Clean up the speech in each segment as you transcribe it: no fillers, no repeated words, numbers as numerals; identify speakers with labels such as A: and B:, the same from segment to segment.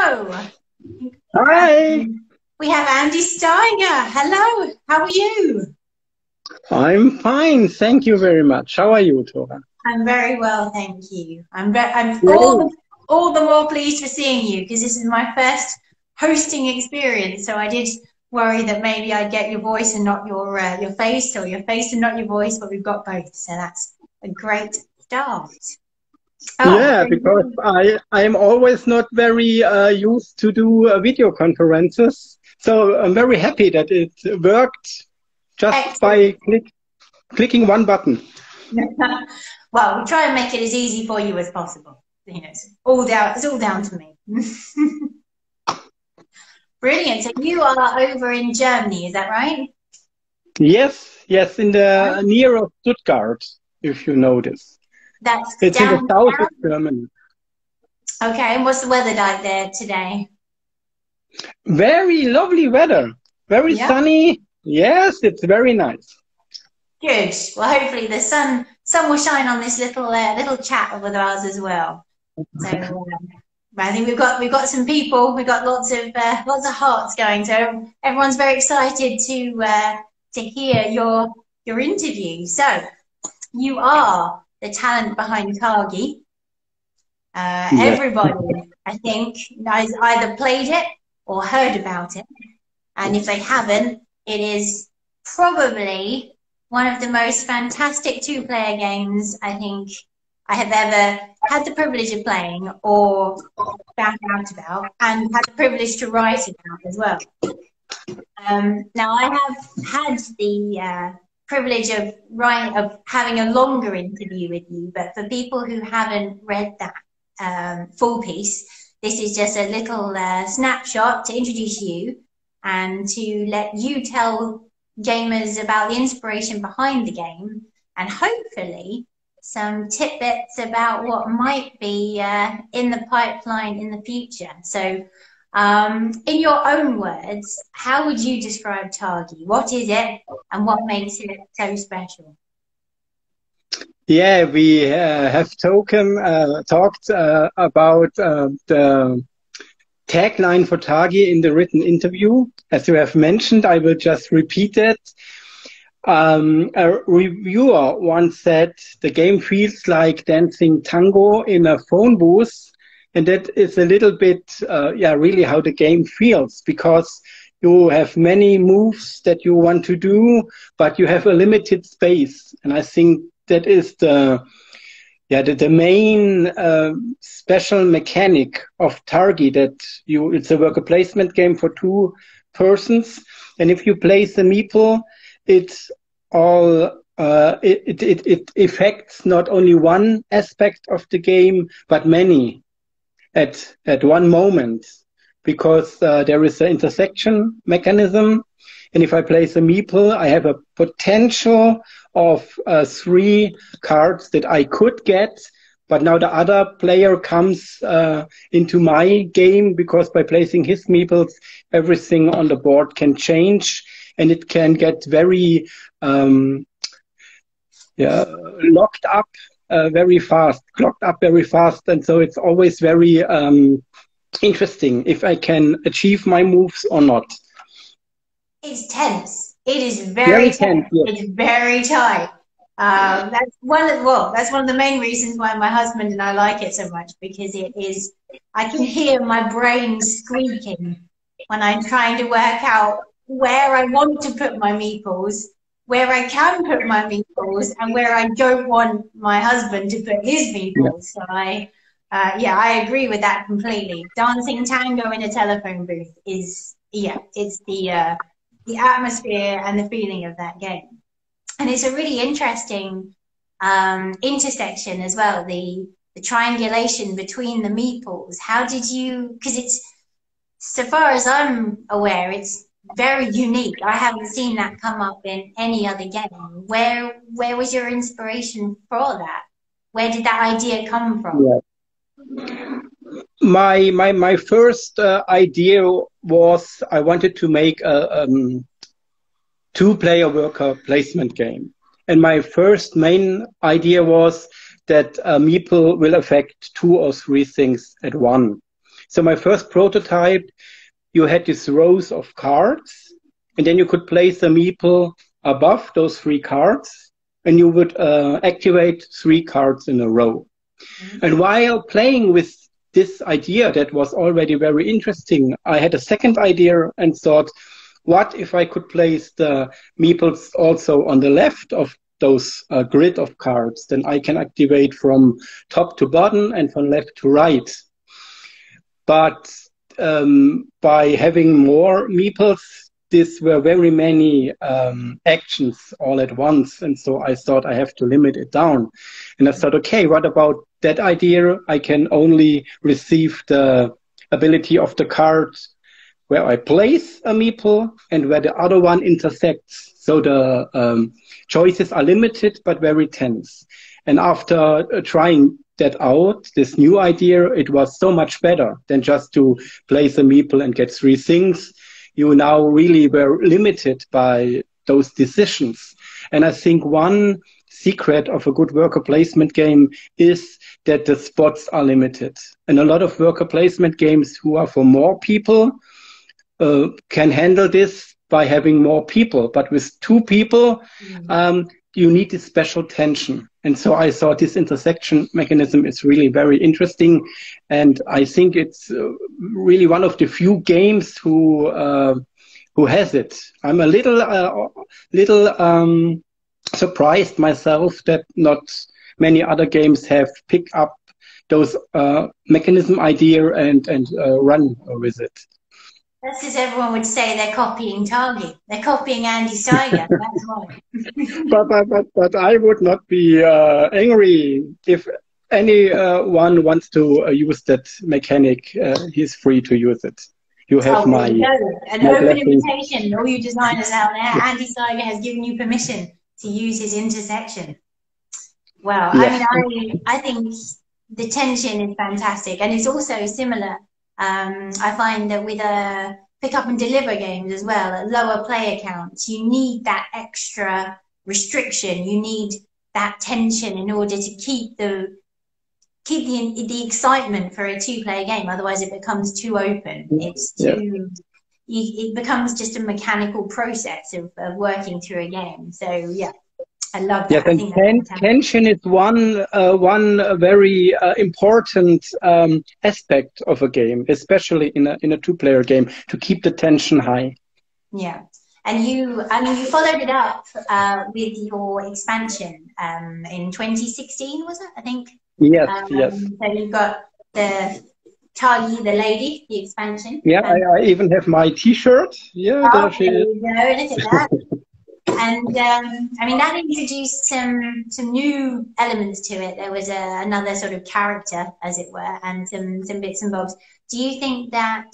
A: Hello.
B: Hi.
A: We have Andy Steiger. Hello. How are you?
B: I'm fine. Thank you very much. How are you, Tora?
A: I'm very well, thank you. I'm
B: Great.
A: all the more pleased for seeing you because this is my first hosting experience. So I did worry that maybe I'd get your voice and not your face, or your face and not your voice, but we've got both. So that's a great start. Oh,
B: Yeah, because I am always not very used to do video conferences. So I'm very happy that it worked just
A: excellent.
B: by clicking one button.
A: Well, we try and make it as easy for you as possible. You know, it's all down to me. Brilliant. So you are over in Germany, is that right?
B: Yes, in the near of Stuttgart, if you know this.
A: That's
B: It's in the
A: down
B: south of
A: south.
B: Germany.
A: Okay, and what's the weather like there today?
B: Very lovely weather. Very
A: Yeah,
B: sunny. Yes, it's very nice.
A: good. Well, hopefully the sun will shine on this little chat of ours as well. So I think we've got some people. We've got lots of hearts going. So everyone's very excited to hear your interview. So you are the talent behind Targi.
B: Yes.
A: Everybody, I think, has either played it or heard about it. And if they haven't, it is probably one of the most fantastic two-player games I think I have ever had the privilege of playing or found out about, and had the privilege to write about as well. Now, I have had the privilege of having a longer interview with you, but for people who haven't read that full piece, this is just a little snapshot to introduce you and to let you tell gamers about the inspiration behind the game, and hopefully some tidbits about what might be in the pipeline in the future. So in your own words, how would you describe Targi? What is it and what makes it so special?
B: Yeah, we have talked about the tagline for Targi in the written interview. As you have mentioned, I will just repeat it. A reviewer once said the game feels like dancing tango in a phone booth, and that is a little bit, really how the game feels, because you have many moves that you want to do, but you have a limited space, and I think that is the main special mechanic of Targi, that it's a worker placement game for two persons, and if you place a meeple, it's all it affects not only one aspect of the game but many at one moment, because there is an intersection mechanism, and if I place a meeple, I have a potential of 3 cards that I could get, but now the other player comes into my game, because by placing his meeples, everything on the board can change, and it can get very locked up very fast, clocked up very fast, and so it's always very interesting if I can achieve my moves or not.
A: It's tense. It is
B: Very
A: very
B: tense.
A: tense.
B: Yes.
A: It's very tight. That's one of the main reasons why my husband and I like it so much, because it is, I can hear my brain squeaking when I'm trying to work out where I want to put my meeples, where I can put my meeples, and where I don't want my husband to put his meeples. So I agree with that completely. Dancing tango in a telephone booth is, it's the atmosphere and the feeling of that game. And it's a really interesting intersection as well, the triangulation between the meeples. How did you, because it's, so far as I'm aware, it's very unique. I haven't seen that come up in any other game. Where was your inspiration for that? Where did that idea come from?
B: Yeah. My first idea was I wanted to make a two-player worker placement game, and my first main idea was that a meeple will affect 2 or 3 things at once. So my first prototype, you had these rows of cards, and then you could place a meeple above those 3 cards, and you would activate 3 cards in a row. Mm-hmm. And while playing with this idea that was already very interesting, I had a second idea and thought, what if I could place the meeples also on the left of those grid of cards? Then I can activate from top to bottom and from left to right. But by having more meeples, these were very many actions all at once. And so I thought I have to limit it down. And I thought, okay, what about that idea? I can only receive the ability of the card where I place a meeple and where the other one intersects. So the choices are limited, but very tense. And after trying that out, this new idea, it was so much better than just to place a meeple and get 3 things. You now really were limited by those decisions. And I think one secret of a good worker placement game is that the spots are limited. And a lot of worker placement games who are for more people can handle this by having more people. But with 2 people, you need this special tension. And so I thought this intersection mechanism is really very interesting. And I think it's really one of the few games who has it. I'm a little surprised myself that not many other games have picked up those mechanism idea and run with it.
A: That's because everyone would say they're copying Targi. They're copying Andy Steiger. That's why.
B: but I would not be angry if anyone wants to use that mechanic. He's free to use it. You have
A: an open invitation. All you designers out there, Andy Steiger has given you permission to use his intersection. Wow. Yes. I mean, I think the tension is fantastic, and it's also similar. I find that with pick up and deliver games as well, at lower player counts, you need that extra restriction. You need that tension in order to keep the excitement for a 2-player game. Otherwise, it becomes too open. It's too. It becomes just a mechanical process of working through a game. So yeah. I love that.
B: Yes, and tension is one very important aspect of a game, especially in a 2-player game, to keep the tension high.
A: Yeah, and you followed it up with your expansion in 2016, was it? I think.
B: Yes, yes.
A: So you got the Targi, the lady, the expansion.
B: Yeah, I even have my T-shirt. Yeah, there she is.
A: There you go. Look at that. And I mean, that introduced some new elements to it. There was another sort of character, as it were, and some bits and bobs. Do you think that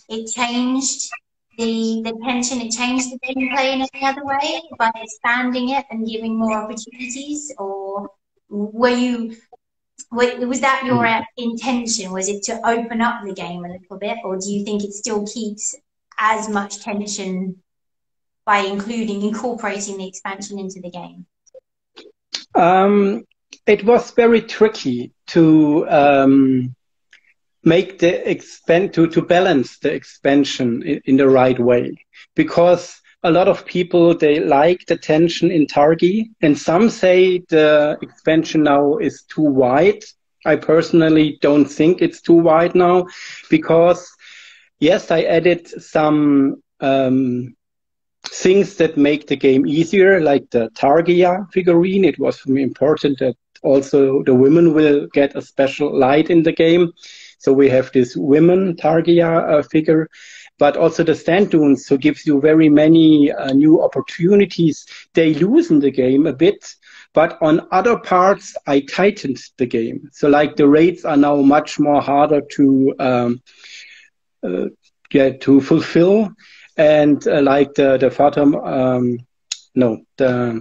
A: it changed the tension, it changed the gameplay in any other way by expanding it and giving more opportunities? Or was that your intention? Was it to open up the game a little bit? Or do you think it still keeps as much tension by incorporating the expansion into the game?
B: It was very tricky to make to balance the expansion in the right way, because a lot of people, they like the tension in Targi, and some say the expansion now is too wide. I personally don't think it's too wide now, because yes, I added some things that make the game easier, like the Targia figurine. It was for me important that also the women will get a special light in the game. So we have this women Targia figure, but also the sand dunes, so gives you very many new opportunities. They loosen the game a bit, but on other parts, I tightened the game. So like the raids are now much more harder to fulfill. And like the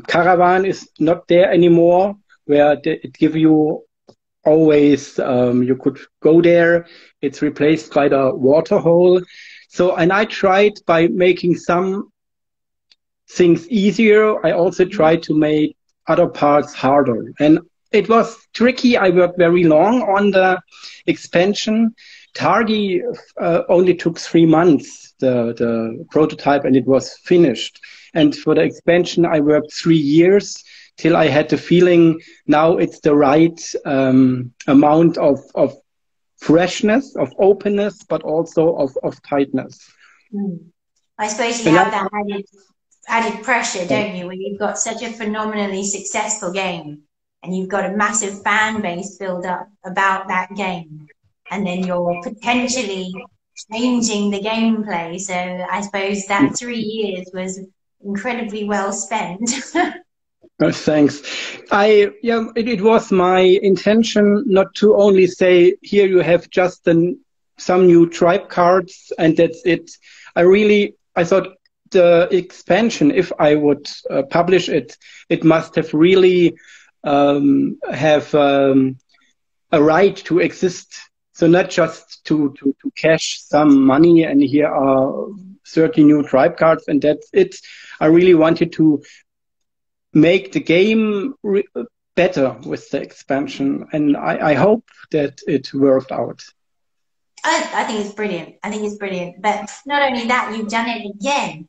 B: caravan is not there anymore, where it give you always, you could go there. It's replaced by the water hole. So, and I tried by making some things easier. I also tried to make other parts harder. And it was tricky. I worked very long on the expansion Targi only took 3 months, the prototype, and it was finished. And for the expansion, I worked 3 years till I had the feeling now it's the right amount of freshness, of openness, but also of tightness.
A: I suppose you have that added pressure, don't you, when you've got such a phenomenally successful game and you've got a massive fan base build up about that game, and then you're potentially changing the gameplay. So I suppose that 3 years was incredibly well spent.
B: Thanks. It was my intention not to only say, here you have just some new tribe cards and that's it. I thought the expansion, if I would publish it, it must have really have a right to exist. So not just to cash some money and here are 30 new tribe cards and that's it. I really wanted to make the game better with the expansion, and I hope that it worked out.
A: I think it's brilliant. I think it's brilliant. But not only that, you've done it again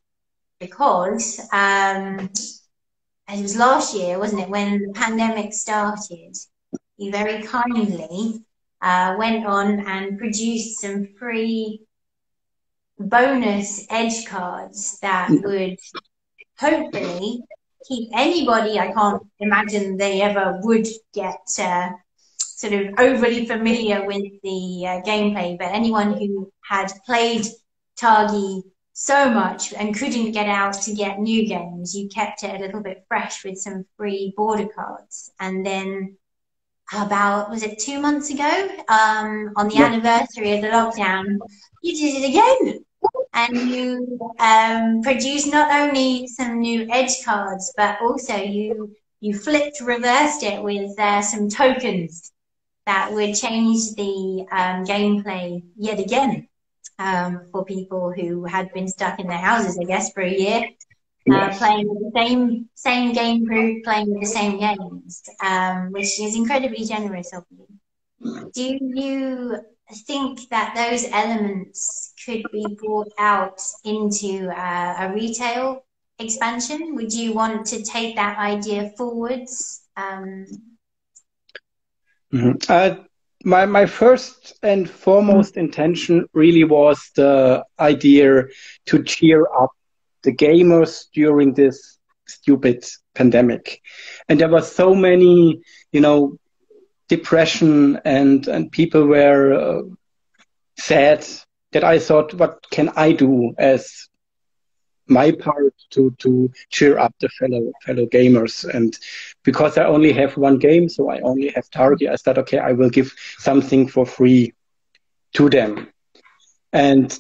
A: because it was last year, wasn't it, when the pandemic started, you very kindly went on and produced some free bonus edge cards that would hopefully keep anybody, I can't imagine they ever would get sort of overly familiar with the gameplay, but anyone who had played Targi so much and couldn't get out to get new games, you kept it a little bit fresh with some free border cards. And then about, was it 2 months ago, on the anniversary of the lockdown, you did it again. And you produced not only some new edge cards, but also you reversed it with some tokens that would change the gameplay yet again for people who had been stuck in their houses, I guess, for a year, playing with the same game group, playing with the same games, which is incredibly generous of you. Do you think that those elements could be brought out into a retail expansion? Would you want to take that idea forwards?
B: My first and foremost intention really was the idea to cheer up the gamers during this stupid pandemic. And there were so many, depression and people were sad that I thought, what can I do as my part to cheer up the fellow gamers? And because I only have one game, so I only have Targi, I thought, okay, I will give something for free to them. And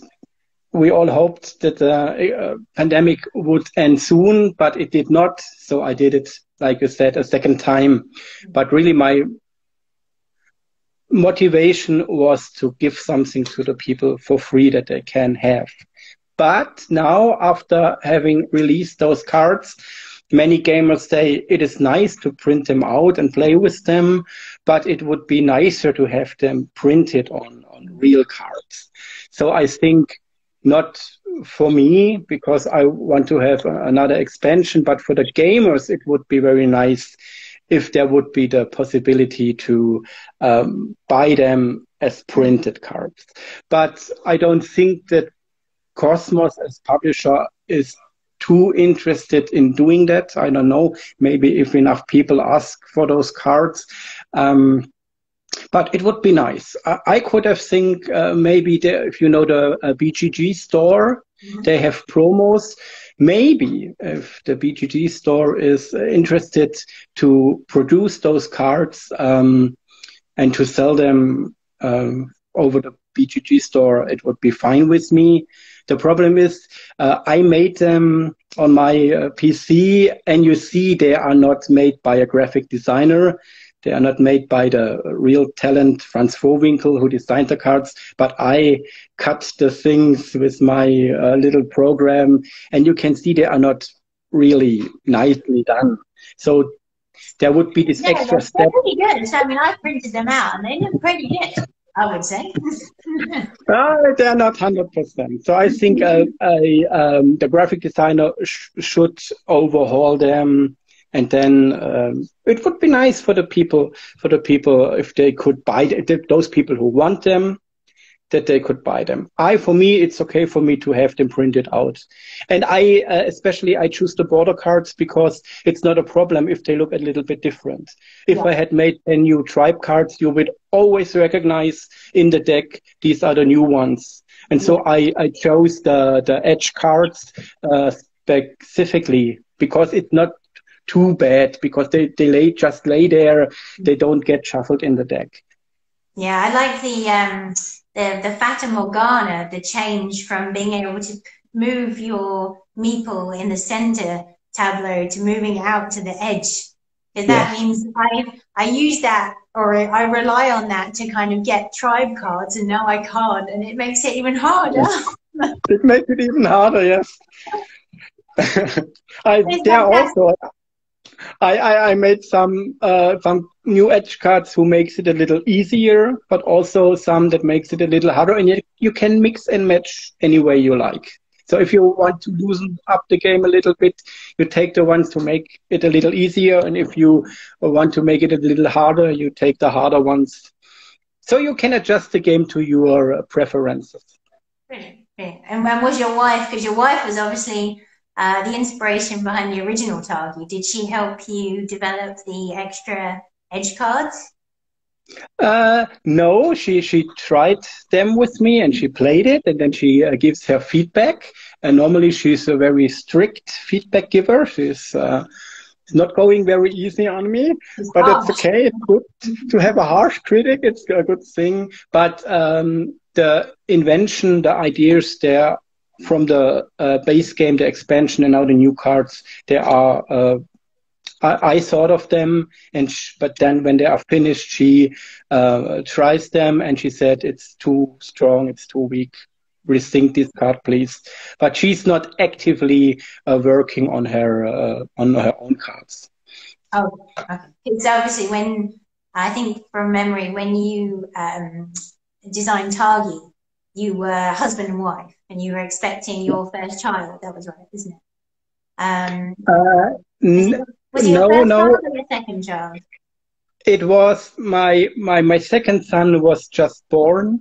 B: we all hoped that the pandemic would end soon, but it did not. So I did it, like you said, a second time. But really my motivation was to give something to the people for free that they can have. But now, after having released those cards, many gamers say it is nice to print them out and play with them, but it would be nicer to have them printed on real cards. So I think not for me, because I want to have another expansion, but for the gamers, it would be very nice if there would be the possibility to buy them as printed cards. But I don't think that Kosmos as publisher is too interested in doing that. I don't know, maybe if enough people ask for those cards. But it would be nice. I could have think maybe if you know the BGG store, they have promos. Maybe if the BGG store is interested to produce those cards and to sell them over the BGG store, it would be fine with me. The problem is I made them on my PC, and you see they are not made by a graphic designer. They are not made by the real talent, Franz Vohwinkel, who designed the cards, but I cut the things with my little program, and you can see they are not really nicely done. So there would be this extra step.
A: They're pretty good. So, I mean, I printed them out, and they look pretty good. I would say.
B: They're not 100%. So I think the graphic designer should overhaul them, and then it would be nice for the people if they could buy those people who want them, that they could buy them. For me, it's okay for me to have them printed out. And especially I choose the border cards because it's not a problem if they look a little bit different. If I had made 10 new tribe cards, you would always recognize in the deck, these are the new ones. And so I chose the edge cards specifically because it's not too bad, because they just lay there. They don't get shuffled in the deck.
A: Yeah, I like the Fata Morgana, the change from being able to move your meeple in the center tableau to moving out to the edge. Because that means I use that, or I rely on that to kind of get tribe cards, and now I can't, and it makes it even harder.
B: It makes it even harder, yes. I made some new edge cards who makes it a little easier, but also some that makes it a little harder, and you can mix and match any way you like. So if you want to loosen up the game a little bit, you take the ones to make it a little easier, and if you want to make it a little harder, you take the harder ones. So you can adjust the game to your preferences.
A: Brilliant. And when was your wife? Because your wife was obviously the inspiration behind the original Targi. Did she help you develop the extra edge cards?
B: No, she tried them with me and she played it, and then she gives her feedback. And normally she's a very strict feedback giver. She's not going very easy on me, but it's okay. It's good to have a harsh critic. It's a good thing. But the invention, the ideas there from the base game, the expansion, and now the new cards, they are. I thought of them, but then when they are finished, she tries them and she said it's too strong, it's too weak. Rethink this card, please. But she's not actively working on her own cards.
A: Oh, okay. It's obviously I think from memory, when you designed Targi, you were husband and wife, and you were expecting your first child. That was right, isn't it? Was it your first child or your second child?
B: It was my second son was just born,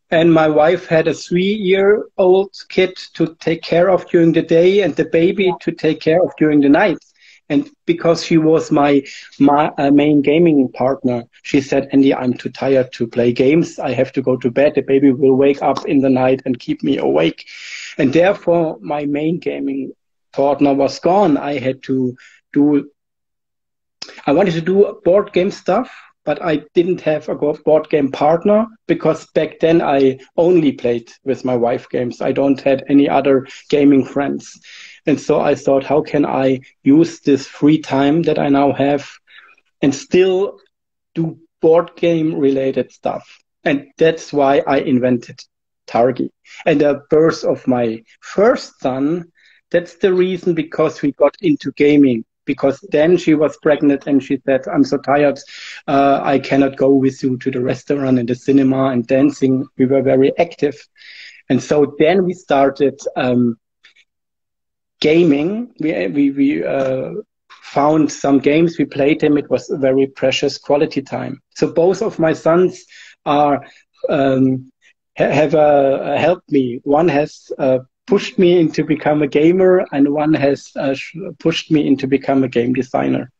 B: and my wife had a 3-year-old kid to take care of during the day and the baby to take care of during the night. And because she was my main gaming partner, she said, Andy, I'm too tired to play games. I have to go to bed. The baby will wake up in the night and keep me awake. And therefore, my main gaming partner was gone. I wanted to do board game stuff, but I didn't have a board game partner, because back then I only played with my wife games. I don't had any other gaming friends. And so I thought, how can I use this free time that I now have and still do board game related stuff? And that's why I invented Targi. And the birth of my first son, that's the reason, because we got into gaming. Because then she was pregnant and she said, I'm so tired, I cannot go with you to the restaurant and the cinema and dancing. We were very active. And so then we started gaming. We found some games, we played them. It was a very precious quality time. So both of my sons have helped me. One has pushed me into become a gamer, and one has pushed me into become a game designer.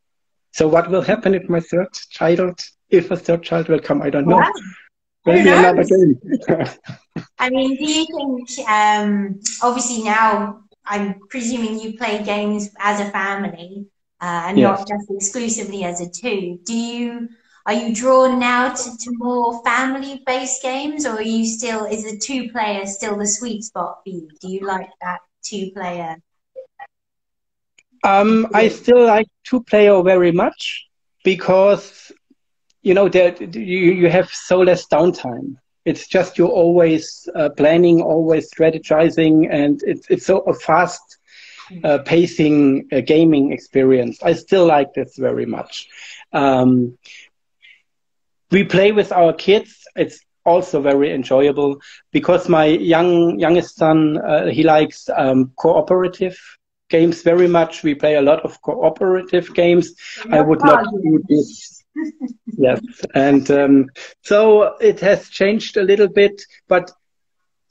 B: So what will happen if a third child will come? I don't know. Maybe another game.
A: I mean, do you think, obviously now I'm presuming you play games as a family and not just exclusively as a two. Are you drawn now to more family-based games, or is the two-player still the sweet spot for you? Do you like that two-player?
B: I still like two-player very much, because you have so less downtime. It's just you're always planning, always strategizing, and it's so a fast pacing gaming experience. I still like this very much. We play with our kids. It's also very enjoyable because my youngest son, he likes cooperative games very much. We play a lot of cooperative games. I would not do this. Yes. And so it has changed a little bit, but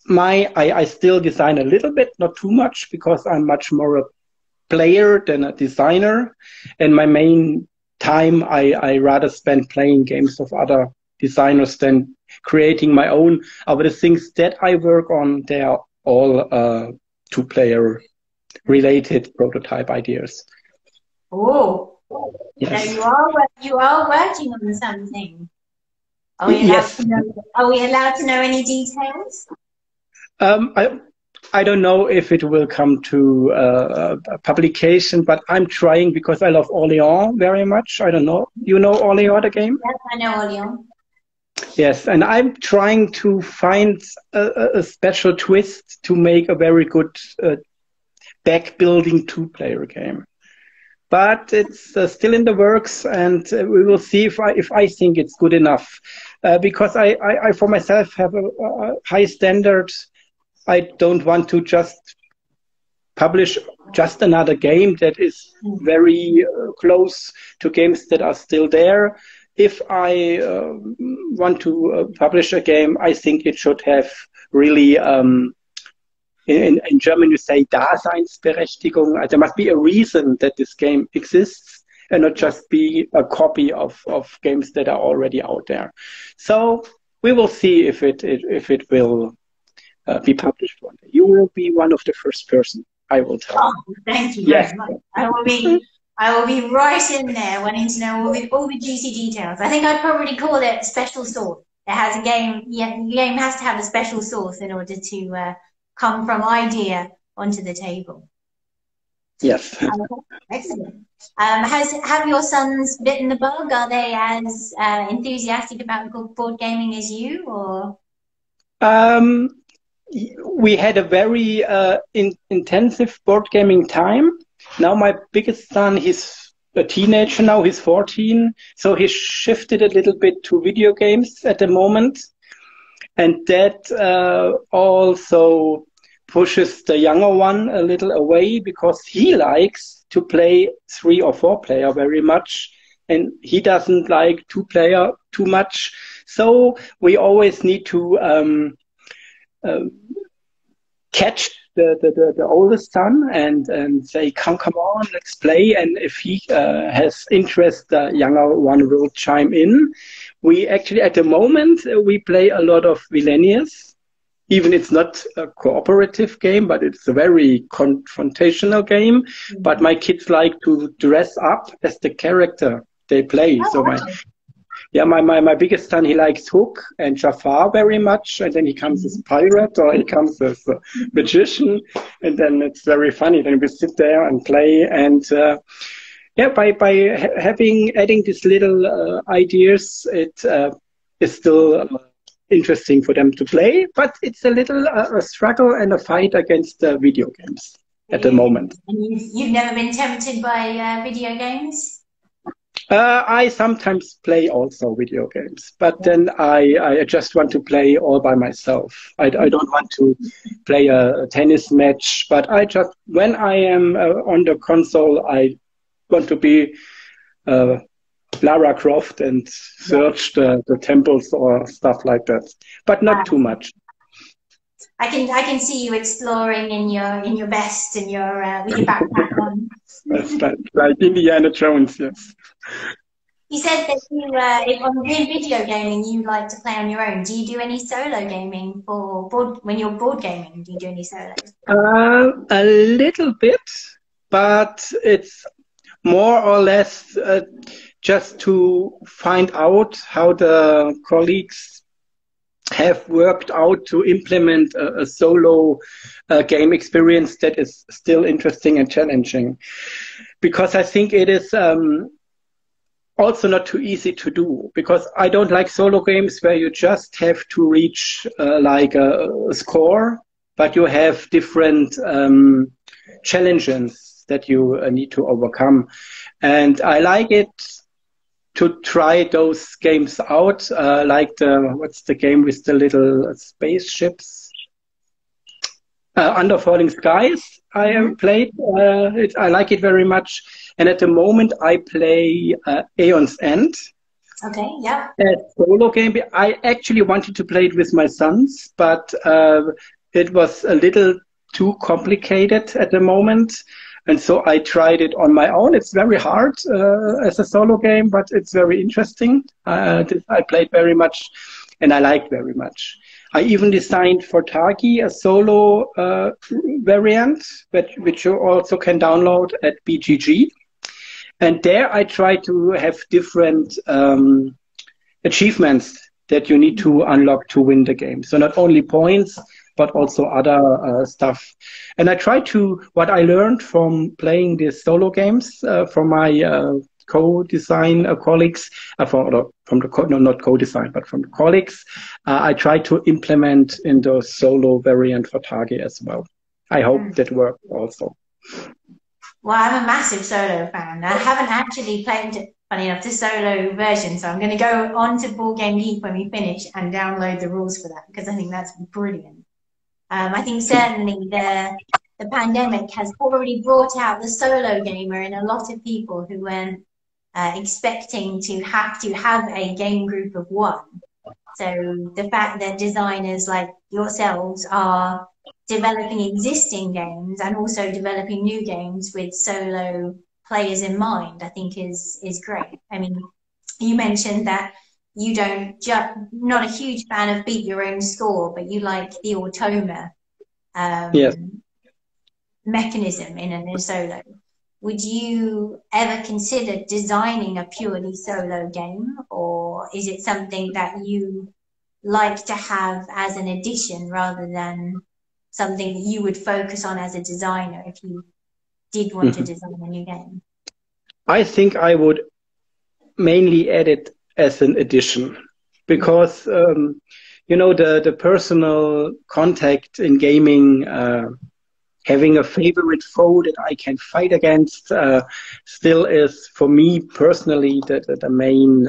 B: I still design a little bit, not too much, because I'm much more a player than a designer. And my main time, I rather spend playing games of other designers than creating my own. But the things that I work on, they are all two-player related prototype ideas.
A: Oh,
B: yes.
A: So you are working on something. Are we allowed
B: yes.
A: to know, are we allowed to know any details?
B: I don't know if it will come to a publication, but I'm trying because I love Orléans very much. I don't know. You know Orléans, the game?
A: Yes, I know Orléans.
B: Yes, and I'm trying to find a special twist to make a very good deck-building two-player game. But it's still in the works, and we will see if I think it's good enough. Because I for myself have a high standard. I don't want to just publish just another game that is very close to games that are still there. If I want to publish a game, I think it should have really, in German you say Daseinsberechtigung. There must be a reason that this game exists and not just be a copy of games that are already out there. So we will see if it will be published one day. You will be one of the first person, I will tell.
A: Oh, thank you very much. I will be right in there wanting to know all the juicy details. I think I'd probably call it special sauce. It has a game. Yeah, the game has to have a special sauce in order to come from idea onto the table.
B: Yes.
A: Excellent. Have your sons bitten the bug? Are they as enthusiastic about board gaming as you, or?
B: We had a very intensive board gaming time. Now my biggest son, he's a teenager now, he's 14. So he shifted a little bit to video games at the moment. And that also pushes the younger one a little away because he likes to play 3 or 4 player very much. And he doesn't like 2 player too much. So we always need to catch the oldest son and say, come on, let's play. And if he has interest, the younger one will chime in. We actually, at the moment, we play a lot of Villainius. Even it's not a cooperative game, but it's a very confrontational game. Mm-hmm. But my kids like to dress up as the character they play. Oh, so my biggest son, he likes Hook and Jafar very much, and then he comes as pirate or he comes as a magician, and then it's very funny. Then we sit there and play, and by adding these little ideas, it is still interesting for them to play, but it's a little a struggle and a fight against video games at the moment.
A: And you've never been tempted by video games?
B: I sometimes play also video games, but then I just want to play all by myself. I don't want to play a tennis match, but when I am on the console, I want to be Lara Croft and search the temples or stuff like that, but not too much.
A: I can see you exploring in your vest and with your backpack on.
B: That's like Indiana Jones, yes.
A: You said that on doing video gaming, you like to play on your own. Do you do any solo gaming when you're board gaming? Do you do any solos?
B: A little bit, but it's more or less just to find out how the colleagues have worked out to implement a solo game experience that is still interesting and challenging. Because I think it is also not too easy to do, because I don't like solo games where you just have to reach like a score, but you have different challenges that you need to overcome. And I like it to try those games out, like what's the game with the little spaceships? Under Falling Skies, I played. I like it very much. And at the moment, I play Aeon's End.
A: Okay, yeah.
B: A solo game. I actually wanted to play it with my sons, but it was a little too complicated at the moment. And so I tried it on my own. It's very hard as a solo game, but it's very interesting. I played very much, and I liked very much. I even designed for Targi a solo variant, which you also can download at BGG. And there I try to have different achievements that you need to unlock to win the game. So not only points, but also other stuff. And I try to, what I learned from playing these solo games from my co-design colleagues, not co-design, but from the colleagues, I try to implement in the solo variant for Target as well. I hope that works also.
A: Well, I'm a massive solo fan. I haven't actually played, funny enough, the solo version, so I'm going to go on to Board Game Geek when we finish and download the rules for that, because I think that's brilliant. I think certainly the pandemic has already brought out the solo gamer in a lot of people who weren't expecting to have a game group of one. So the fact that designers like yourselves are developing existing games and also developing new games with solo players in mind, I think is great. I mean, you mentioned that you not a huge fan of beat your own score, but you like the automa
B: Yes.
A: mechanism in a solo. Would you ever consider designing a purely solo game, or is it something that you like to have as an addition rather than something that you would focus on as a designer if you did want to design a new game?
B: I think I would mainly add it as an addition because, the personal contact in gaming, having a favorite foe that I can fight against still is, for me personally, the main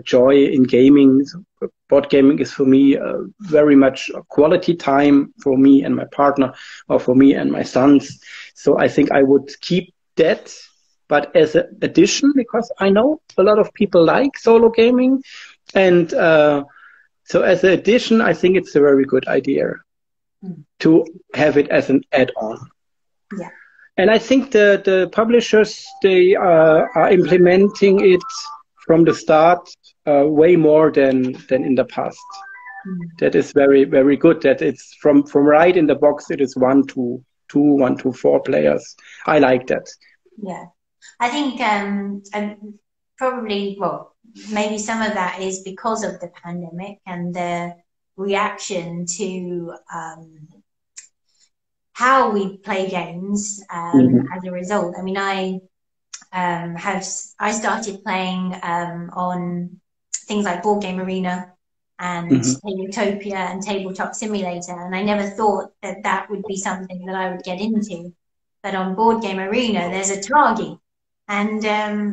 B: joy in gaming. Board gaming is for me very much a quality time for me and my partner, or for me and my sons. So I think I would keep that, but as an addition, because I know a lot of people like solo gaming. And so as an addition, I think it's a very good idea to have it as an add-on.
A: Yeah.
B: And I think the publishers, they are implementing it from the start way more than in the past. That is very, very good. That it's from right in the box, it is 1 to 2, 1 to 4 players. I like that.
A: Yeah. I think probably, well, maybe some of that is because of the pandemic and the reaction to how we play games as a result. I mean, I started playing on things like Board Game Arena and Tabletopia and Tabletop Simulator, and I never thought that would be something that I would get into. But on Board Game Arena, there's a Targi, and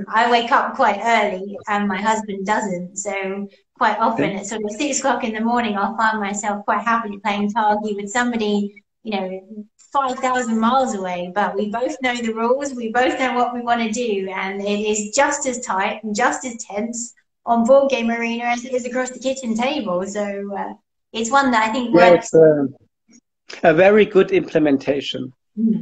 A: I wake up quite early, and my husband doesn't. So quite often at sort of 6 o'clock in the morning, I'll find myself quite happily playing Targi with somebody, 5,000 miles away, but we both know the rules, we both know what we want to do, and it is just as tight and just as tense on Board Game Arena as it is across the kitchen table. So it's one that I think works.
B: It's a very good implementation.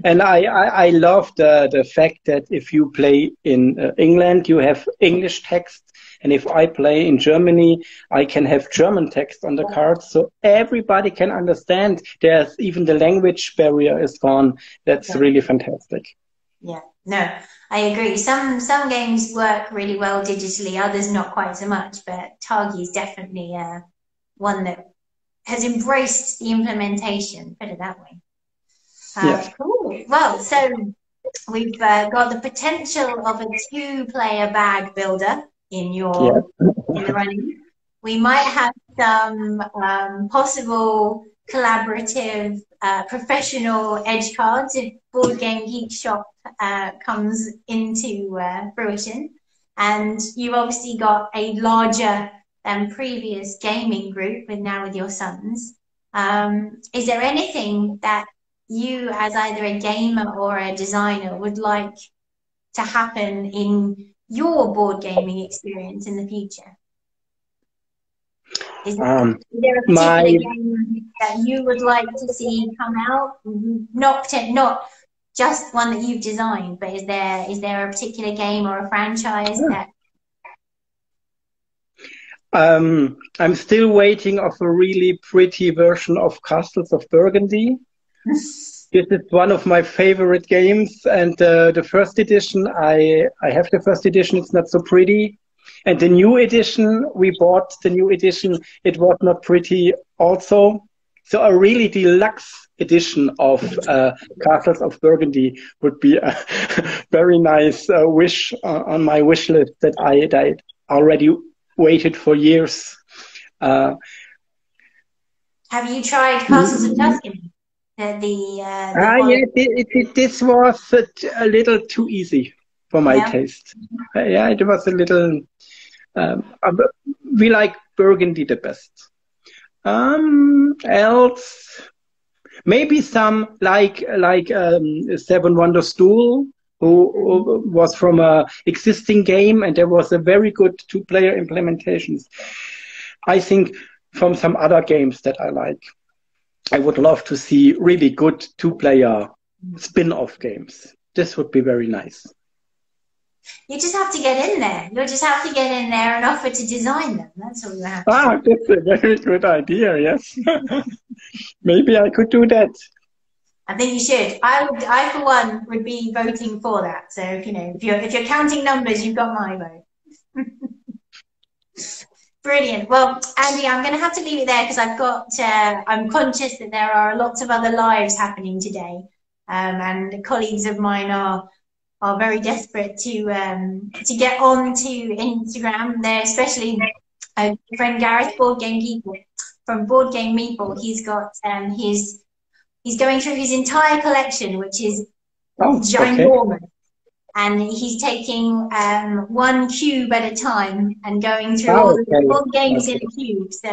B: And I love the fact that if you play in England, you have English text. And if I play in Germany, I can have German text on the cards, so everybody can understand. There's even the language barrier is gone. That's really fantastic.
A: Yeah, no, I agree. Some games work really well digitally, others not quite so much. But Targi is definitely one that has embraced the implementation. Put it that way. Cool. Well, so we've got the potential of a 2-player bag builder in in the running. We might have some possible collaborative professional edge cards if Board Game Geek Shop comes into fruition. and you've obviously got a larger than previous gaming group, and now with your sons. Is there anything that you, as either a gamer or a designer, would like to happen in your board gaming experience in the future? Is there a particular game that you would like to see come out? Not just one that you've designed, but is there a particular game or a franchise that?
B: I'm still waiting of a really pretty version of Castles of Burgundy. This is one of my favorite games, and the first edition, I have the first edition, it's not so pretty. And the new edition, we bought the new edition, it was not pretty also. So a really deluxe edition of Castles of Burgundy would be a very nice wish on my wish list that I already waited for years.
A: Have you tried Castles of Tuscany?
B: This was a little too easy for my taste. Yeah, it was a little. We like Burgundy the best. Else, maybe some like Seven Wonders Duel, who was from a existing game, and there was a very good two-player implementations. I think from some other games that I like, I would love to see really good two-player spin-off games. This would be very nice.
A: You just have to get in there. You'll just have to get in there and offer to design them. That's all you have to
B: do. That's a very good idea, yes. Maybe I could do that.
A: I think you should. I for one would be voting for that. So, you know, if you're counting numbers, you've got my vote. Brilliant. Well, Andy, I'm going to have to leave it there because I'm conscious that there are lots of other lives happening today. And colleagues of mine are very desperate to get on to Instagram. They're especially a friend Gareth, Board Game Meeple, from Board Game Meeple. He's got he's going through his entire collection, which is ginormous. Okay. And he's taking one cube at a time and going through all the board games in a cube. So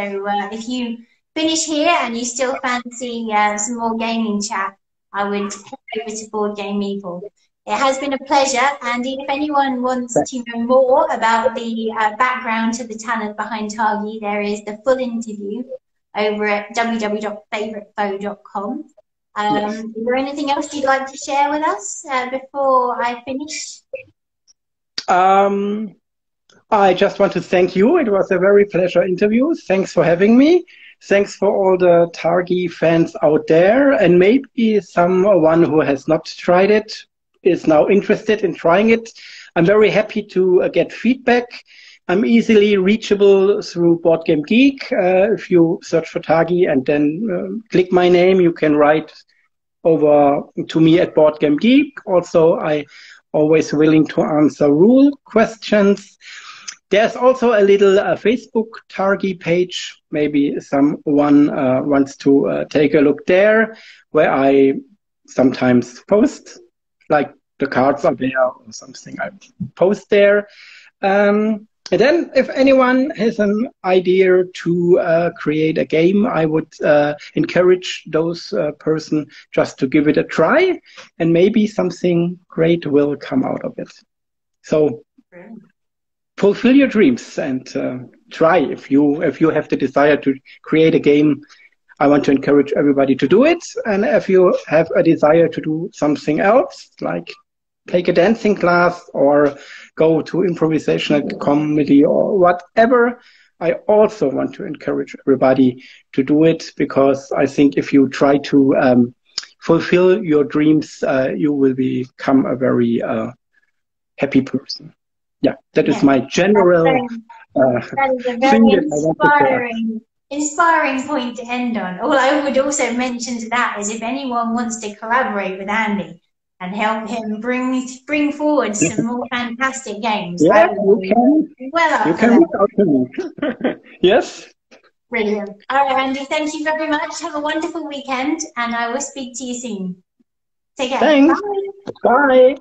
A: if you finish here and you still fancy some more gaming chat, I would head over to Board Game Meeple. It has been a pleasure, Andy. If anyone wants to know more about the background to the talent behind Targi, there is the full interview over at www.favouritefoe.com. Is there anything else you'd like to share with us before I finish?
B: I just want to thank you. It was a very pleasure interview. Thanks for having me. Thanks for all the Targi fans out there, and maybe someone who has not tried it is now interested in trying it. I'm very happy to get feedback. I'm easily reachable through Board Game Geek. If you search for Targi and then click my name, you can write over to me at Board Game Geek. Also, I always willing to answer rule questions. There's also a little Facebook Targi page. Maybe someone wants to take a look there, where I sometimes post, like the cards are there or something. I post there. And then if anyone has an idea to create a game, I would encourage those person just to give it a try, and maybe something great will come out of it. So fulfill your dreams and try. If you have the desire to create a game, I want to encourage everybody to do it. And if you have a desire to do something else, like take a dancing class or go to improvisational comedy or whatever, I also want to encourage everybody to do it, because I think if you try to fulfill your dreams, you will become a very happy person. Yeah, that is my general
A: that is a very inspiring point to end on. All I would also mention to that is if anyone wants to collaborate with Andy and help him bring forward some more fantastic games.
B: Yeah, you can.
A: Well,
B: you can reach out to me. Yes.
A: Brilliant. All right, Andy, thank you very much. Have a wonderful weekend, and I will speak to you soon. Take care.
B: Thanks.
A: Bye.
B: Bye.